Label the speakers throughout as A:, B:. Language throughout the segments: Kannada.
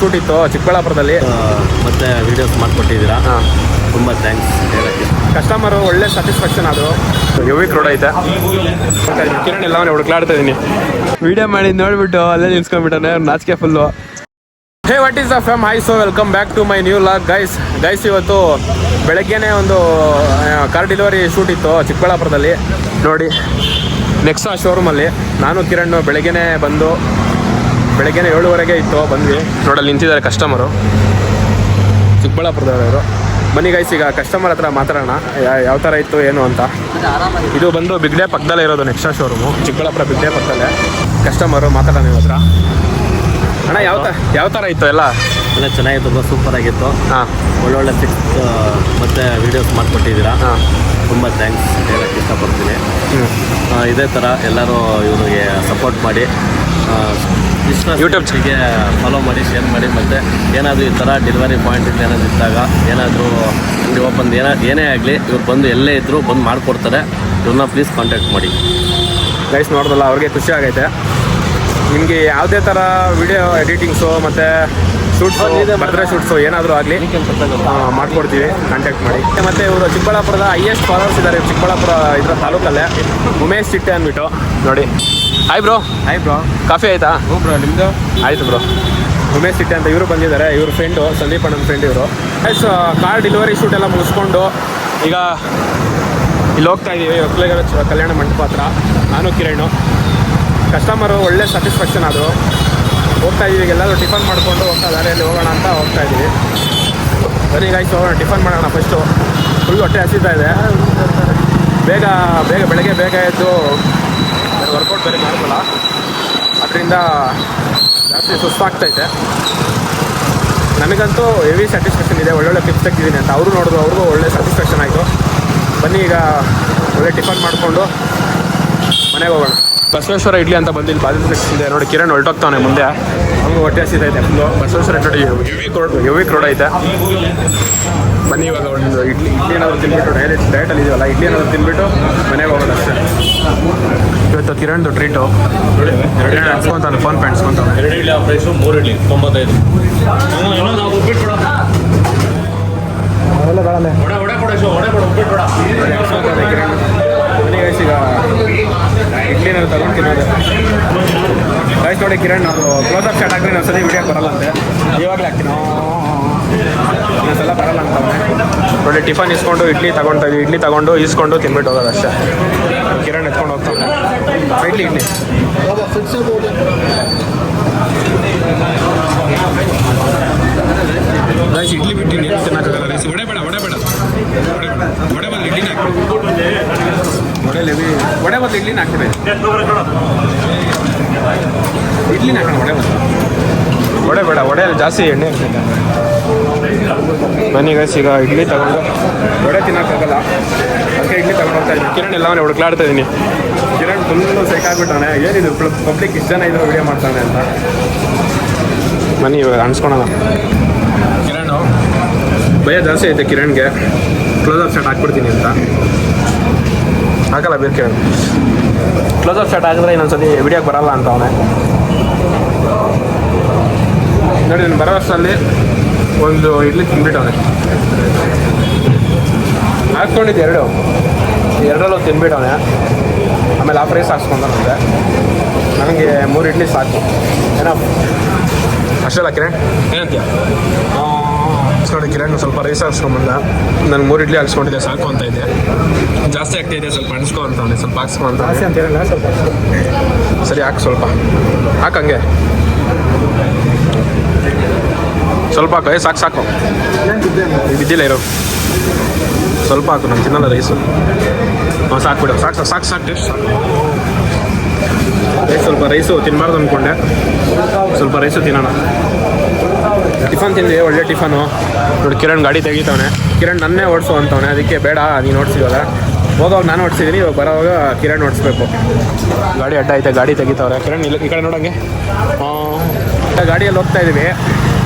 A: ಶೂಟ್ ಇತ್ತು ಚಿಕ್ಕಬಳ್ಳಾಪುರದಲ್ಲಿ,
B: ಮತ್ತೆ ವಿಡಿಯೋಸ್ ಮಾಡಿಕೊಟ್ಟಿದ್ದೀರಾ. ತುಂಬ ಥ್ಯಾಂಕ್ಸ್ ಹೇಳಕ್ಕೆ.
A: ಕಸ್ಟಮರು ಒಳ್ಳೆ ಸ್ಯಾಟಿಸ್ಫ್ಯಾಕ್ಷನ್ ಆದರು. ಯುವಿಕ್ ರೋಡ್ ಐತೆ, ಕಿರಣ್ ಎಲ್ಲ ಹುಡುಕ್ಲಾಡ್ತಾ ಇದ್ದೀನಿ. ವಿಡಿಯೋ ಮಾಡಿ ನೋಡ್ಬಿಟ್ಟು ಅಲ್ಲೇ ನಿಲ್ಸ್ಕೊಂಡ್ಬಿಟ್ಟಾನೆ, ನಾಚಿಕೆ full. Hey what is the fam, hi so welcome back to my new vlog. Guys ಇವತ್ತು ಬೆಳಗ್ಗೆನೇ ಒಂದು ಕಾರ್ ಡೆಲಿವರಿ ಶೂಟ್ ಇತ್ತು ಚಿಕ್ಕಬಳ್ಳಾಪುರದಲ್ಲಿ. ನೋಡಿ ನೆಕ್ಸಾ ಶೋರೂಮಲ್ಲಿ ನಾನು ಕಿರಣ್ ಬೆಳಗ್ಗೆನೇ 7:30 ಇತ್ತು, ಬಂದ್ವಿ. ನೋಡಲ್ಲಿ ನಿಂತಿದ್ದಾರೆ ಕಸ್ಟಮರು, ಚಿಕ್ಕಬಳ್ಳಾಪುರದವರು. ಬನ್ನಿ ಗೈಸ್, ಈಗ ಕಸ್ಟಮರ್ ಹತ್ರ ಮಾತಾಡೋಣ ಯಾವ ಥರ ಇತ್ತು ಏನು ಅಂತ. ಇದು ಬಂದು ಬಿಗ್ ಡೇ ಪಕ್ಕದಲ್ಲೇ ಇರೋದು Nexa showroom, Chikkaballapur big day ಪಕ್ಕದಲ್ಲೇ. ಕಸ್ಟಮರು ಮಾತಾಡೋಣ ನಿಮ್ಮ ಹತ್ರ. ಅಣ್ಣ ಯಾವ ಥರ ಇತ್ತು ಎಲ್ಲ
B: ಚೆನ್ನಾಗಿತ್ತು ಬ್ರೋ, ಸೂಪರ್ ಆಗಿತ್ತು. ಒಳ್ಳೊಳ್ಳೆ ಪಿಕ್ಸ್ ಮತ್ತು ವೀಡಿಯೋಸ್ ಮಾಡಿಕೊಟ್ಟಿದ್ದೀರಾ. ತುಂಬ ಥ್ಯಾಂಕ್ಸ್ ಹೇಳಕ್ಕೆ ಇಷ್ಟಪಡ್ತೀನಿ. ಇದೇ ಥರ ಎಲ್ಲರೂ ಇವ್ರಿಗೆ ಸಪೋರ್ಟ್ ಮಾಡಿ, ಯೂಟ್ಯೂಬ್ಗೆ ಫಾಲೋ ಮಾಡಿ, ಶೇರ್ ಮಾಡಿ. ಮತ್ತು ಏನಾದರೂ ಈ ಥರ ಡೆಲಿವರಿ ಪಾಯಿಂಟ್ ಏನಾದರೂ ಇದ್ದಾಗ, ಏನಾದರೂ ಅಂಗಡಿ ಓಪನ್ ಏನೇ ಆಗಲಿ, ಇವ್ರು ಬಂದು ಎಲ್ಲೇ ಇದ್ದರೂ ಬಂದು ಮಾಡಿಕೊಡ್ತಾರೆ. ಇವ್ರನ್ನ ಪ್ಲೀಸ್ ಕಾಂಟ್ಯಾಕ್ಟ್ ಮಾಡಿ.
A: ಗೈಸ್ ನೋಡ್ದಲ್ಲ, ಅವ್ರಿಗೆ ಖುಷಿ ಆಗೈತೆ. ನಿಮಗೆ ಯಾವುದೇ ಥರ ವಿಡಿಯೋ ಎಡಿಟಿಂಗ್ಸು ಮತ್ತು ಶೂಟ್ಸು, ಬರ್ತ್ಡೇ ಶೂಟ್ಸು ಏನಾದರೂ ಆಗಲಿ ಮಾಡ್ಕೊಡ್ತೀವಿ, ಕಾಂಟ್ಯಾಕ್ಟ್ ಮಾಡಿ. ಮತ್ತು ಇವರು ಚಿಕ್ಕಬಳ್ಳಾಪುರದ ಹೈಯೆಸ್ಟ್ ಫಾಲೋವರ್ಸ್ ಇದ್ದಾರೆ ಚಿಕ್ಕಬಳ್ಳಾಪುರ ಇದರ ತಾಲೂಕಲ್ಲೇ, ಉಮೇಶ್ ಚಿಟ್ಟೆ ಅಂದ್ಬಿಟ್ಟು. ನೋಡಿ, ಹಾಯ್ ಬ್ರೋ, ಕಾಫಿ ಆಯಿತಾ?
B: ಹ್ಞೂ ಬ್ರೋ, ನಿಮ್ಮದು
A: ಆಯಿತು ಬ್ರೋ. ಉಮೇಶ್ ಚಿಟ್ಟೆ ಅಂತ ಇವರು ಬಂದಿದ್ದಾರೆ, ಇವ್ರ ಫ್ರೆಂಡು ಸಂದೀಪ್ ಅಣ್ಣನ ಫ್ರೆಂಡ್ ಇವರು. ಗೈಸ್ ಕಾರ್ ಡೆಲಿವರಿ ಶೂಟ್ ಎಲ್ಲ ಮುಗಿಸ್ಕೊಂಡು ಈಗ ಇಲ್ಲಿ ಹೋಗ್ತಾ ಇದ್ದೀವಿ, ಒಕ್ಕಲಿಗರ ಕಲ್ಯಾಣ ಮಂಟಪ ಹತ್ರ. ನಾನು ಕಿರಣ್, ಕಸ್ಟಮರು ಒಳ್ಳೆ ಸ್ಯಾಟಿಸ್ಫ್ಯಾಕ್ಷನ್ ಆದರು. ಹೋಗ್ತಾ ಇದ್ದೀವಿ, ಎಲ್ಲರೂ ಟಿಫನ್ ಮಾಡಿಕೊಂಡು ದಾರಿಯಲ್ಲಿ ಹೋಗೋಣ ಅಂತ ಹೋಗ್ತಾ ಇದ್ದೀವಿ. ಬನ್ನಿ ಗೈಸ್ ಹೋಗೋಣ, ಟಿಫನ್ ಮಾಡೋಣ ಫಸ್ಟು. ಫುಲ್ ಹೊಟ್ಟೆ ಹಸಿತಾ ಇದೆ. ಬೇಗ ಬೆಳಗ್ಗೆ ಬೇಗ ಎದ್ದು ವರ್ಕೌಟ್ ಬೇರೆ ಮಾಡೋಲ್ಲ, ಅದರಿಂದ ಜಾಸ್ತಿ ಸುಸ್ತಾಗ್ತೈತೆ. ನನಗಂತೂ ಹೆವಿ ಸ್ಯಾಟಿಸ್ಫ್ಯಾಕ್ಷನ್ ಇದೆ, ಒಳ್ಳೊಳ್ಳೆ ಟಿಪ್ಸ್ ತೆಗ್ದಿದ್ದೀನಿ ಅಂತ ಅವರು ನೋಡಿದ್ರು, ಅವ್ರಿಗೂ ಒಳ್ಳೆ ಸ್ಯಾಟಿಸ್ಫ್ಯಾಕ್ಷನ್ ಆಯಿತು. ಬನ್ನಿ ಈಗ ಒಳ್ಳೆ ಟಿಫನ್ ಮಾಡಿಕೊಂಡು ಮನೆಗೆ ಹೋಗೋಣ. ಬಸವೇಶ್ವರ ಇಡ್ಲಿ ಅಂತ ಬಂದಿಲ್ಲಿ ಬಾಜು ಇದೆ ನೋಡಿ. ಕಿರಣ್ ಹೊರಟೋಗ್ತಾನೆ ಮುಂದೆ, ಹಂಗೆ ಹೊಟ್ಟೆ ಹಸಿತೈತೆ ಫುಲ್ಲು. ಬಸವೇಶ್ವರ ನೋಡಿ, ಯುವಿಕ್ ರೋಡ್ ಐತೆ. ಬನ್ನಿ ಇವಾಗ ಒಂದು ಇಡ್ಲಿ ಏನಾದರೂ ತಿನ್ಬಿಟ್ಟು, ಡಯಟಲ್ಲಿ ಇದೆಯಲ್ಲ, ಇಡ್ಲಿ ಏನಾದರೂ ತಿನ್ಬಿಟ್ಟು ಮನೆಗೆ ಹೋಗೋದು ಅಷ್ಟೇ. ಇವತ್ತು ಕಿರಣ್ದು ಟ್ರೀಟು ನೋಡಿ, 2 ಹಾಕ್ಸ್ಕೊತಾನೆ, ಫೋನ್ ಪೇ ಹಾಕ್ಸ್ಕೊತಾನೆ.
B: 2 ಇಡ್ಲಿ ಪ್ರೈಸು 3 ಇಡ್ಲಿ 95.
A: ಅವೆಲ್ಲ ಬೇಡನೆ ಕಿರಣ್. ಬನ್ನಿ ಗೈಸ್, ಈಗ ಇಡ್ಲಿನ ತಗೊಂಡು ತಿನ್ನೋದು. ಗೈಸ್ ನೋಡಿ, ಕಿರಣ್ ಅದು ಕ್ಲೋಸಪ್ ಶಾಟ್ ಹಾಕಿ ನಾವು ಸರಿ ವಿಡಿಯೋಕ್ಕೆ ಬರಲ್ಲಂತೆ, ಇವಾಗಲೇ ಹಾಕ್ತೀನಿ, ಇನ್ನೊಂದ್ಸಲ ಬರಲ್ಲ ಅಂತ. ನೋಡಿ ಟಿಫನ್ ಇಸ್ಕೊಂಡು ಇಡ್ಲಿ ತಗೊಳ್ತಾ ಇದ್ವಿ, ಇಡ್ಲಿ ತಗೊಂಡು ಇಸ್ಕೊಂಡು ತಿನ್ಬಿಟ್ಟು ಹೋಗೋದು ಅಷ್ಟೇ. ಕಿರಣ್ ಎತ್ಕೊಂಡು ಹೋಗ್ತಾನೆ ಇಡ್ಲಿ. ಗೈಸ್ ಇಡ್ಲಿ ಬಿಟ್ಟು ನೀರು ತಿನ್ನೋಕ್ಕಾಗಲ್ಲ ಗೈಸ್. ಒಡೆ ಬೇಡ ಬದಲು ಇಡ್ಲಿನ ಹಾಕ್ಬಿಡಿ. ಒಡೆ ಬದಲು ಇಡ್ಲಿನ ಹಾಕ್ಬಿಡಿ. ಇಡ್ಲಿನ ಹಾಕೋಣ, ಒಡೆ ಬೇಡ, ಒಡೆಯಲ್ಲಿ ಜಾಸ್ತಿ ಎಣ್ಣೆ ಇರ್ತದೆ. ಬನ್ನಿ ಗೈಸ್, ಈಗ ಇಡ್ಲಿ ತಗೊಂಡು, ಒಡೆ ತಿನ್ನೋಕ್ಕಾಗಲ್ಲ ಅದಕ್ಕೆ ಇಡ್ಲಿ ತಗೊಂಡು ಹೋಗ್ತಾ ಇದ್ದೀನಿ. ಕಿರಣ್ ಎಲ್ಲ ಹುಡುಕ್ಲಾಡ್ತಾ ಇದ್ದೀನಿ. ಕಿರಣ್ ಫುಲ್ಲು ಸೈಕಾಗ್ಬಿಟ್ಟಾನೆ, ಏನಿದು ಪಬ್ಲಿಕ್ ಇಷ್ಟು ಜನ ಇದ್ರು ವಿಡಿಯೋ ಮಾಡ್ತಾನೆ ಅಂತ. ಬನ್ನಿ ಇವಾಗ ಅನ್ಸ್ಕೊಳೋಣ. ಕಿರಣ್ ಭಯ ಜಾಸ್ತಿ ಐತೆ ಕಿರಣ್ಗೆ, ಕ್ಲೋಸಪ್ ಶಾಟ್ ಹಾಕ್ಬಿಡ್ತೀನಿ ಅಂತ. ಹಾಕಲ್ಲ ಬೇಕು, ಕ್ಲೋಸಪ್ ಶಾಟ್ ಹಾಕಿದ್ರೆ ಇನ್ನೊಂದ್ಸತಿ ವಿಡಿಯೋಗೆ ಬರಲ್ಲ ಅಂತ ಅವನೇ. ನೋಡಿ, ನಾನು ಬರೋ ವರ್ಷದಲ್ಲಿ ಒಂದು ಇಡ್ಲಿ ತಿನ್ಬಿಟ್ಟವನೆ, ಹಾಕ್ಕೊಂಡಿದ್ದೆ ಎರಡರಲ್ಲೂ ತಿನ್ಬಿಟ್ಟವನೆ. ಆಮೇಲೆ ಆ ಪ್ರೈಸ್ ಹಾಕ್ಸ್ಕೊಂಡಂತೆ. ನನಗೆ 3 ಇಡ್ಲಿ ಸಾಕು, ಏನೋ ಅಷ್ಟಲ್ಲ ಕಿರಣ್, ಏನಂತೀಯ? ನೋಡಿ ಕಿರಣ್ ಸ್ವಲ್ಪ ರೈಸ್ ಹಾಕ್ಸ್ಕೊಂಬಂದ, ನಾನು 3 ಇಡ್ಲಿ ಹಾಕ್ಸ್ಕೊಂಡಿದ್ದೆ, ಸಾಕು ಅಂತ ಇದೆ. ಜಾಸ್ತಿ ಆಗ್ತಾಯಿದೆ, ಸ್ವಲ್ಪ ಅಣಿಸ್ಕೊ ಅಂತವನೆ, ಸ್ವಲ್ಪ ಹಾಕ್ಸ್ಕೊ ಅಂತ. ಸರಿ ಹಾಕು, ಸ್ವಲ್ಪ ಹಾಕಂಗೆ, ಸ್ವಲ್ಪ ಹಾಕು. ಸಾಕು ಬಿದ್ದಿಲ್ಲ ಇರೋ, ಸ್ವಲ್ಪ ಹಾಕು, ನಾನು ತಿನ್ನಲ್ಲ ರೈಸು. ಸಾಕು ಬಿಡು, ಸಾಕು ಟೇಸ್ಟ್ ಸಾಕು. ಸ್ವಲ್ಪ ರೈಸು ತಿನ್ನಬಾರ್ದು ಅಂದ್ಕೊಂಡೆ, ಸ್ವಲ್ಪ ರೈಸು ತಿನ್ನೋಣ. ಟಿಫನ್ ತಿಂದ್ವಿ, ಒಳ್ಳೆ ಟಿಫನು. ನೋಡಿ ಕಿರಣ್ ಗಾಡಿ ತೆಗಿತಾವನೆ, ಕಿರಣ್ ನನ್ನೇ ಓಡಿಸು ಅಂತವನೆ, ಅದಕ್ಕೆ ಬೇಡ ನೀನು ಓಡಿಸಿವಾಗ. ಹೋಗೋವಾಗ ನಾನು ಓಡಿಸಿದ್ದೀನಿ, ಇವಾಗ ಬರೋವಾಗ ಕಿರಣ್ ಓಡಿಸ್ಬೇಕು. ಗಾಡಿ ಅಡ್ಡ ಐತೆ, ಗಾಡಿ ತೆಗಿತಾವ್ರೆ. ಕಿರಣ್ ಈ ಕಡೆ ನೋಡೋಂಗೆ ಗಾಡಿಯಲ್ಲಿ ಹೋಗ್ತಾ ಇದ್ದೀವಿ.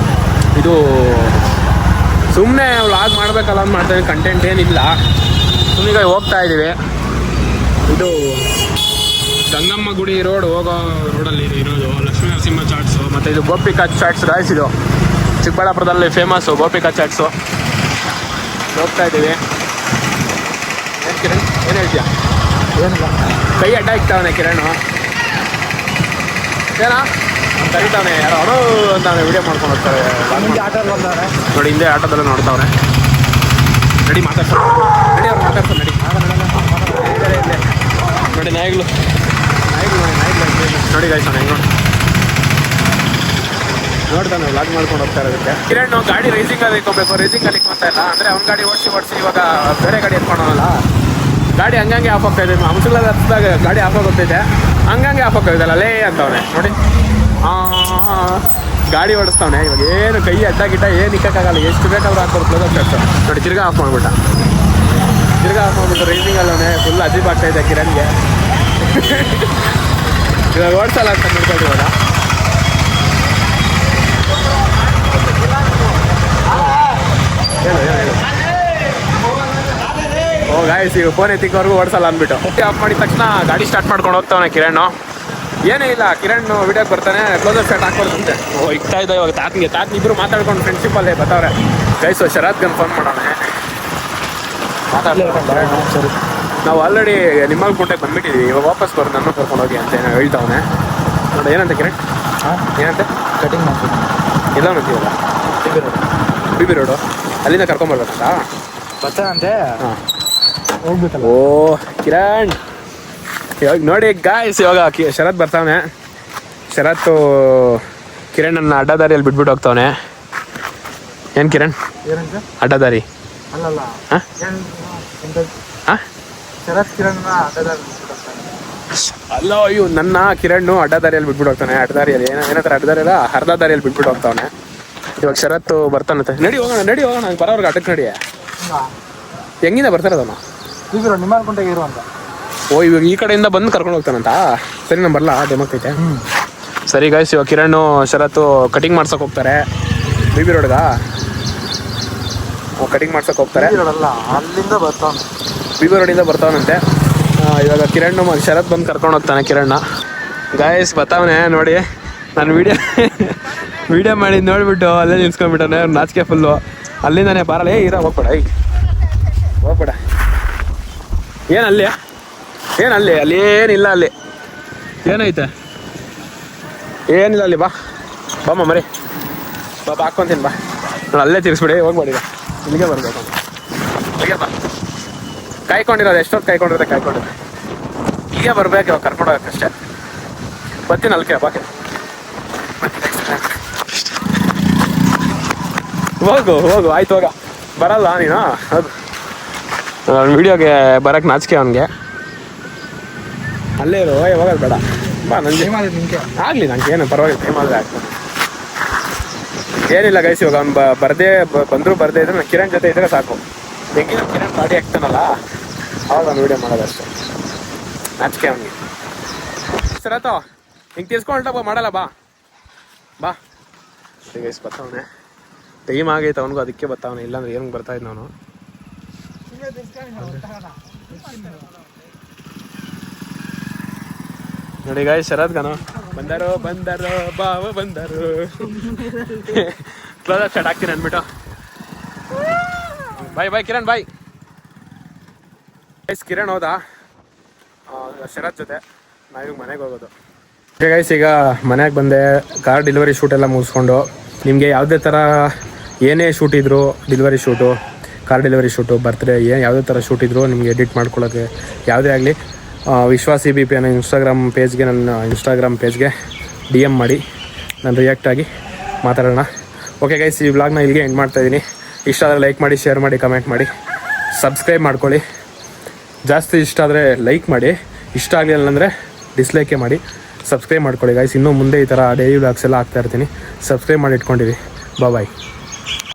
A: ಇದು ಸುಮ್ಮನೆ ವ್ಲಾಗ್ ಮಾಡಬೇಕಲ್ಲ ಅಂತ ಮಾಡ್ತಾಯಿದ್ದೀನಿ, ಕಂಟೆಂಟ್ ಏನಿಲ್ಲ, ಸುಮ್ಮನೆ ಹೋಗ್ತಾ ಇದ್ದೀವಿ. ಇದು ಗಂಗಮ್ಮ ಗುಡಿ ರೋಡ್ ಹೋಗೋ ರೋಡಲ್ಲಿ ಇರೋದು ಲಕ್ಷ್ಮೀ ನರಸಿಂಹ ಚಾಟ್ಸು ಮತ್ತು ಇದು ಗೋಪಿಕಾ ಚಾಟ್ಸ್ ಗಾಯ್ಸ್. ಇದು ಚಿಕ್ಕಬಳ್ಳಾಪುರದಲ್ಲಿ ಫೇಮಸ್ಸು ಗೋಪಿಕಾ ಚಾಟ್ಸು. ಹೋಗ್ತಾ ಇದ್ದೀವಿ. ಏನು ಕಿರಣ್ ಏನು ಹೇಳ್ತೀಯ?
C: ಏನಿಲ್ಲ,
A: ಕೈ ಅಡ್ಡ ಇಕ್ತಾವನೆ ಕಿರಣ್. ಏನಾ ಕರಿತಾವನೆ ಯಾರೋ ಅವನು ಅಂತ ವಿಡಿಯೋ ಮಾಡ್ಕೊಂಡು ಹೋಗ್ತಾರೆ.
C: ಆಟೋಲ್ಲಿ ಬಂದವ್ರೆ
A: ನೋಡಿ, ಹಿಂದೆ ಆಟೋದಲ್ಲ ನೋಡ್ತಾವ್ರೆ. ನಡಿ ಮಾತಾಡ್ಸೋ, ನಡಿ ಅವ್ರು ಮಾತಾಡ್ಸೋ, ನಡಿ. ನೋಡಿ ನಾಯಿಗಳು ನೋಡಿ ಗಾಯ್ಸ್ ಹೆಂಗೆ ನೋಡ್ತಾನೆ ವ್ಲಾಗ್ ಮಾಡ್ಕೊಂಡು ಹೋಗ್ತಾ ಇರೋದಕ್ಕೆ. ಕಿರಣ್ ಗಾಡಿ ರೈಸಿಂಗಲ್ಲಿ ಇಟ್ಕೋಬೇಕು, ರೈಸಿಂಗಲ್ಲಿ ಇಟ್ಕೊತಾ ಇಲ್ಲ. ಅಂದರೆ ಅವ್ನ ಗಾಡಿ ಓಡಿಸಿ ಇವಾಗ ಬೇರೆ ಗಾಡಿ ಎತ್ಕೊಳೋಲ್ಲ. ಗಾಡಿ ಹಂಗಂಗೆ ಆಫ್ ಆಗ್ತಾ ಇದೆ. ಹಂಸಗಳಲ್ಲಿ ಹತ್ತಿದಾಗ ಗಾಡಿ ಆಫ್ ಆಗೋಗ್ತೈತೆ, ಹಂಗಂಗೆ ಆಫ್ ಆಗ್ತಾಯಿದ್ದಲ್ಲ ಲೇ ಅಂತವನೆ. ನೋಡಿ ಗಾಡಿ ಓಡಿಸ್ತಾವನೆ. ಇವಾಗ ಏನು ಕೈ ಅಡ್ಡ ಗಿಡ್ಡ ಏನು ಇಕ್ಕಾಗಲ್ಲ, ಎಷ್ಟು ಬೇಕಾದ್ರೂ ಹಾಕ್ಬೋದು ಕ್ಲೋಸ್ ಆಗ್ತಾ. ನೋಡಿ ತಿರ್ಗಾ ಆಫ್ ಮಾಡ್ಬಿಟ್ಟ, ತಿರ್ಗಾ ಆಫ್ ಮಾಡ್ಬಿಟ್ಟು ರೈಸಿಂಗಲ್ಲವನೇ ಫುಲ್ ಅಜೀಬ್ ಆಗ್ತಾ ಇದೆ ಕಿರಣ್ಗೆ. ಇವಾಗ ಓಡಿಸಲ್ಲ ಅಂತ ನೋಡ್ಕೊಂಡು ಇವಾಗ. ಓ ಗಾಯ್ಸ್, ಈಗ ಫೋನ್ ಎತ್ತಿಕೋರ್ಗು ಓಡಿಸಲ್ಲ ಅಂದ್ಬಿಟ್ಟು ಆಫ್ ಮಾಡಿದ ತಕ್ಷಣ ಗಾಡಿ ಸ್ಟಾರ್ಟ್ ಮಾಡ್ಕೊಂಡು ಹೋಗ್ತಾವನೆ ಕಿರಣ್. ಏನೇ ಇಲ್ಲ, ಕಿರಣ್ ವಿಡಿಯೋಗೆ ಬರ್ತಾನೆ, ಕ್ಲೋಸರ್ ಶಾಟ್ ಹಾಕ್ಬಾರ್ದಂತೆ. ಓ ಇಕ್ತಾ ಇದ್ದ ಇವಾಗ ತಾತನ್ ಇಬ್ಬರು ಮಾತಾಡ್ಕೊಂಡು ಫ್ರೆಂಡ್ಶಿಪ್ಪಲ್ಲೇ ಬರ್ತಾವ್ರೆ ಗೈಸ್. ಶರತ್ಗನ್ ಫೋನ್ ಮಾಡೋಣ,
C: ಸರಿ.
A: ನಾವು ಆಲ್ರೆಡಿ ನಿಮ್ಮಲ್ಲಿ ಗುಂಟೆಗೆ ಬಂದ್ಬಿಟ್ಟಿದ್ದೀವಿ. ಇವಾಗ ವಾಪಸ್ ಬರೋದು ನನ್ನ ಕರ್ಕೊಂಡು ಹೋಗಿ ಅಂತ ಏನೋ ಹೇಳ್ತಾವನೆ. ನೋಡಿ ಏನಂತ ಕಿರಣ್, ಏನಂತೆ
C: ಕಟಿಂಗ್ ಮಾಡ್ತೀನಿ
A: ಎಲ್ಲ ಅಂತೀವಲ್ಲ ಬಿ ರೋಡು ಅಲ್ಲಿಂದ ಕರ್ಕೊಂಬರ್ಬೇಕಂತ
C: ಬರ್ತಾನಂತೆ.
A: ಹಾಂ
C: ಹೋಗ್ಬೇಕಲ್ಲ.
A: ಓ ಕಿರಣ್ ಇವಾಗ ನೋಡಿ ಗಾಯ್ಸ್, ಇವಾಗ ಶರತ್ ಬರ್ತಾವನೆ. ಶರತ್ತು ಕಿರಣನ್ನ ಅಡ್ಡದಾರಿಯಲ್ಲಿ ಬಿಟ್ಬಿಟ್ಟು ಹೋಗ್ತಾವನೆ. ಏನು ಕಿರಣ್
C: ಏನಂತ?
A: ಅಡ್ಡದಾರಿ
C: ಅಲ್ಲಲ್ಲ,
A: ಹಾಂ ಹಾಂ
C: ಶರತ್ ಕಿರಣ್ ಅಡ್ಡದಾರಿ
A: ಅಲ್ಲ, ಅಯ್ಯೋ ನನ್ನ ಕಿರಣ್ ಅಡ್ಡದಾರಿಯಲ್ಲಿ ಬಿಟ್ಬಿಟ್ಟು ಹೋಗ್ತಾನೆ. ಅಡ್ಡದಾರಿಯಲ್ಲಿ ಏನಂತಾರೆ ಅಡ್ಡದಾರಿಯಲ್ಲ, ಅರ್ಧ ದಾರಿಯಲ್ಲಿ ಬಿಟ್ಬಿಟ್ಟು ಹೋಗ್ತಾವನೆ. ಇವಾಗ ಶರತ್ತು ಬರ್ತಾನಂತೆ. ನಡಿ ಹೋಗೋಣ ಬರೋರ್ಗೆ ಅಡ್ಡಕ್ಕೆ ನಡಿ. ಹೆಂಗಿಂದ ಬರ್ತಾರದವನು?
C: ಈಗ ನಿಮ್ಮ ಅನ್ಕೊಂಡಾಗ ಇರುವಂತ.
A: ಓ ಇವಾಗ ಈ ಕಡೆಯಿಂದ ಬಂದು ಕರ್ಕೊಂಡು ಹೋಗ್ತಾನಂತ. ಸರಿ ನಾನು ಬರಲ್ಲ, ಡೆಮೋಗ್ತೈತೆ. ಸರಿ ಗಾಯ್ಸ್, ಇವಾಗ ಕಿರಣ್ ಶರತ್ತು ಕಟಿಂಗ್ ಮಾಡ್ಸೋಕೆ ಹೋಗ್ತಾರೆ ಬಿ ರೋಡ್ಗ. ಕಟಿಂಗ್ ಮಾಡ್ಸೋಕೆ ಹೋಗ್ತಾರೆ.
C: ಅಲ್ಲಿಂದ ಬರ್ತಾವ,
A: ಬಿ ರೋಡಿಂದ ಬರ್ತಾವನಂತೆ. ಇವಾಗ ಕಿರಣ್ ಶರತ್ ಬಂದು ಕರ್ಕೊಂಡು ಹೋಗ್ತಾನೆ ಕಿರಣ್ಣ. ಗಾಯ್ಸ್ ಬರ್ತಾವನೆ ನೋಡಿ. ನಾನು ವಿಡಿಯೋ ಮಾಡಿ ನೋಡಿಬಿಟ್ಟು ಅಲ್ಲೇ ನಿಲ್ಸ್ಕೊಂಡ್ಬಿಟ್ಟಾನೆ. ನಾಚಿಕೆ ಫುಲ್ಲು. ಅಲ್ಲಿಂದಾನೆ ಬಾರಲ್ಲ ಹೋಗ್ಬೇಡ ಹೋಗ್ಬೇಡ. ಏನಲ್ಲಿ ಅಲ್ಲಿ ಏನಿಲ್ಲ. ಅಲ್ಲಿ ಏನೈತೆ? ಏನಿಲ್ಲ ಅಲ್ಲಿ. ಬಾಮ್ಮ ಮರಿ ಬಾ ಹಾಕ್ಕೊಂತೀನಿ ಬಾ. ನಾನು ಅಲ್ಲೇ ತಿರ್ಸ್ಬಿಡಿ, ಹೋಗ್ಬೇಡಿ. ಇಲ್ಲಿಗೆ ಬರ್ಬೇಕು, ಇಲ್ಲಿಗೆ ಬಾ. ಕಾಯ್ಕೊಂಡಿರೋದು ಎಷ್ಟೊತ್ತು ಕಾಯ್ಕೊಂಡಿರೋದೆ. ಹೀಗೆ ಬರ್ಬೇಕು, ಇವಾಗ ಕರ್ಕೊಂಡು ಹೋಗಕ್ಕಷ್ಟೇ. ಬರ್ತೀನಿ ಅಲ್ಕೆ ಬಾಕೆ. ಹೋಗು ಆಯ್ತು, ಹೋಗ. ಬರಲ್ಲ ನೀನು? ಹೌದು, ವಿಡಿಯೋಗೆ ಬರೋಕ್ಕೆ ನಾಚಿಕೆ ಅವನಿಗೆ. ಅಲ್ಲೇ ಇರು, ಹೋಗೋದು ಬೇಡ. ಬಾ ನನಗೆ
C: ನಿಮಗೆ
A: ಆಗಲಿ, ನನಗೆ ಏನು ಪರವಾಗಿಲ್ಲ, ಟೈಮ್ ಆದರೆ ಆಗ್ತದೆ. ಏನಿಲ್ಲ ಗೈಸ್, ಇವಾಗ ಅವ್ನು ಬಂದರೂ ಬರದೇ ಇದ್ರೆ ನಾನು ಕಿರಣ್ ಜೊತೆ ಇದ್ರೆ ಸಾಕು. ಹೆಂಗಿನ ಕಿರಣ್ ಗಾಡಿ ಹಾಕ್ತಾನಲ್ಲ, ಅವಾಗ ಅವ್ನು ವೀಡಿಯೋ ಮಾಡೋದಷ್ಟೇ. ನಾಚಿಕೆ ಅವನಿಗೆ. ಸರತ್ತೋ ಹಿಂಗೆ ತಿರ್ಸ್ಕೊಂಡ ಮಾಡಲ್ಲ. ಬಾ ಗೈಸ್ ಬರ್ತಾವನೆ. ಟೈಮ್ ಆಗೈತೆ ಅವನಿಗೂ, ಅದಕ್ಕೆ ಬರ್ತಾವನೆ. ಇಲ್ಲಾಂದ್ರೆ ಏನಕ್ಕೆ ಬರ್ತಾಯಿದ್ದು ನಾನು. ನೋಡಿ ಗಾಯ್, ಶರತ್ ಗನು ಬಂದರು ಬಾವ ಬಂದರು. ಕ್ಲೋಸ್ ಅಪ್ ಶಾಟ್ ಹಾಕ್ತೀನಿ ಅಂದ್ಬಿಟ್ಟು. ಬಾಯ್ ಕಿರಣ್ ಬಾಯ್. ಗೈಸ್ ಕಿರಣ್ ಹೋದ ಶರತ್ ಜೊತೆ. ನಾವೀಗ ಮನೆಗೆ ಹೋಗೋದು. ಓಕೆ ಗೈಸ್, ಈಗ ಮನೆಗೆ ಬಂದೆ. ಕಾರ್ ಡೆಲಿವರಿ ಶೂಟ್ ಎಲ್ಲ ಮುಗಿಸ್ಕೊಂಡು, ನಿಮಗೆ ಯಾವುದೇ ಥರ ಏನೇ ಶೂಟ್ ಇದ್ರು, delivery shoot, car delivery shoot, birthday, ಯಾವುದೇ ಥರ ಶೂಟ್ ಇದ್ರು ನಿಮಗೆ ಎಡಿಟ್ ಮಾಡ್ಕೊಳ್ಳೋಕ್ಕೆ ಯಾವುದೇ ಆಗಲಿ, ವಿಶ್ವಾಸ್ CBP ಅನ್ನೋ ನನ್ನ ಇನ್ಸ್ಟಾಗ್ರಾಮ್ ಪೇಜ್ಗೆ DM ಮಾಡಿ, ನಾನು ರಿಯಾಕ್ಟ್ ಆಗಿ ಮಾತಾಡೋಣ. ಓಕೆ ಗೈಸ್, ಈ ವ್ಲಾಗ್ನ ಇಲ್ಲಿಗೆ ಎಂಡ್ ಮಾಡ್ತಾಯಿದ್ದೀನಿ. ಇಷ್ಟ ಆದರೆ ಲೈಕ್ ಮಾಡಿ, ಶೇರ್ ಮಾಡಿ, ಕಮೆಂಟ್ ಮಾಡಿ, ಸಬ್ಸ್ಕ್ರೈಬ್ ಮಾಡ್ಕೊಳ್ಳಿ. ಜಾಸ್ತಿ ಇಷ್ಟ ಆದರೆ ಲೈಕ್ ಮಾಡಿ, ಇಷ್ಟ ಆಗಲಿಲ್ಲ ಅಂದರೆ ಡಿಸ್ಲೈಕೇ ಮಾಡಿ. ಸಬ್ಸ್ಕ್ರೈಬ್ ಮಾಡ್ಕೊಳ್ಳಿ ಗೈಸ್. ಇನ್ನೂ ಮುಂದೆ ಈ ಥರ ಡೈಲಿ ವ್ಲಾಗ್ಸ್ ಎಲ್ಲ ಹಾಕ್ತಾಯಿರ್ತೀನಿ. ಸಬ್ಸ್ಕ್ರೈಬ್ ಮಾಡಿ ಇಟ್ಕೊಂಡಿರಿ. ಬಾಯ್.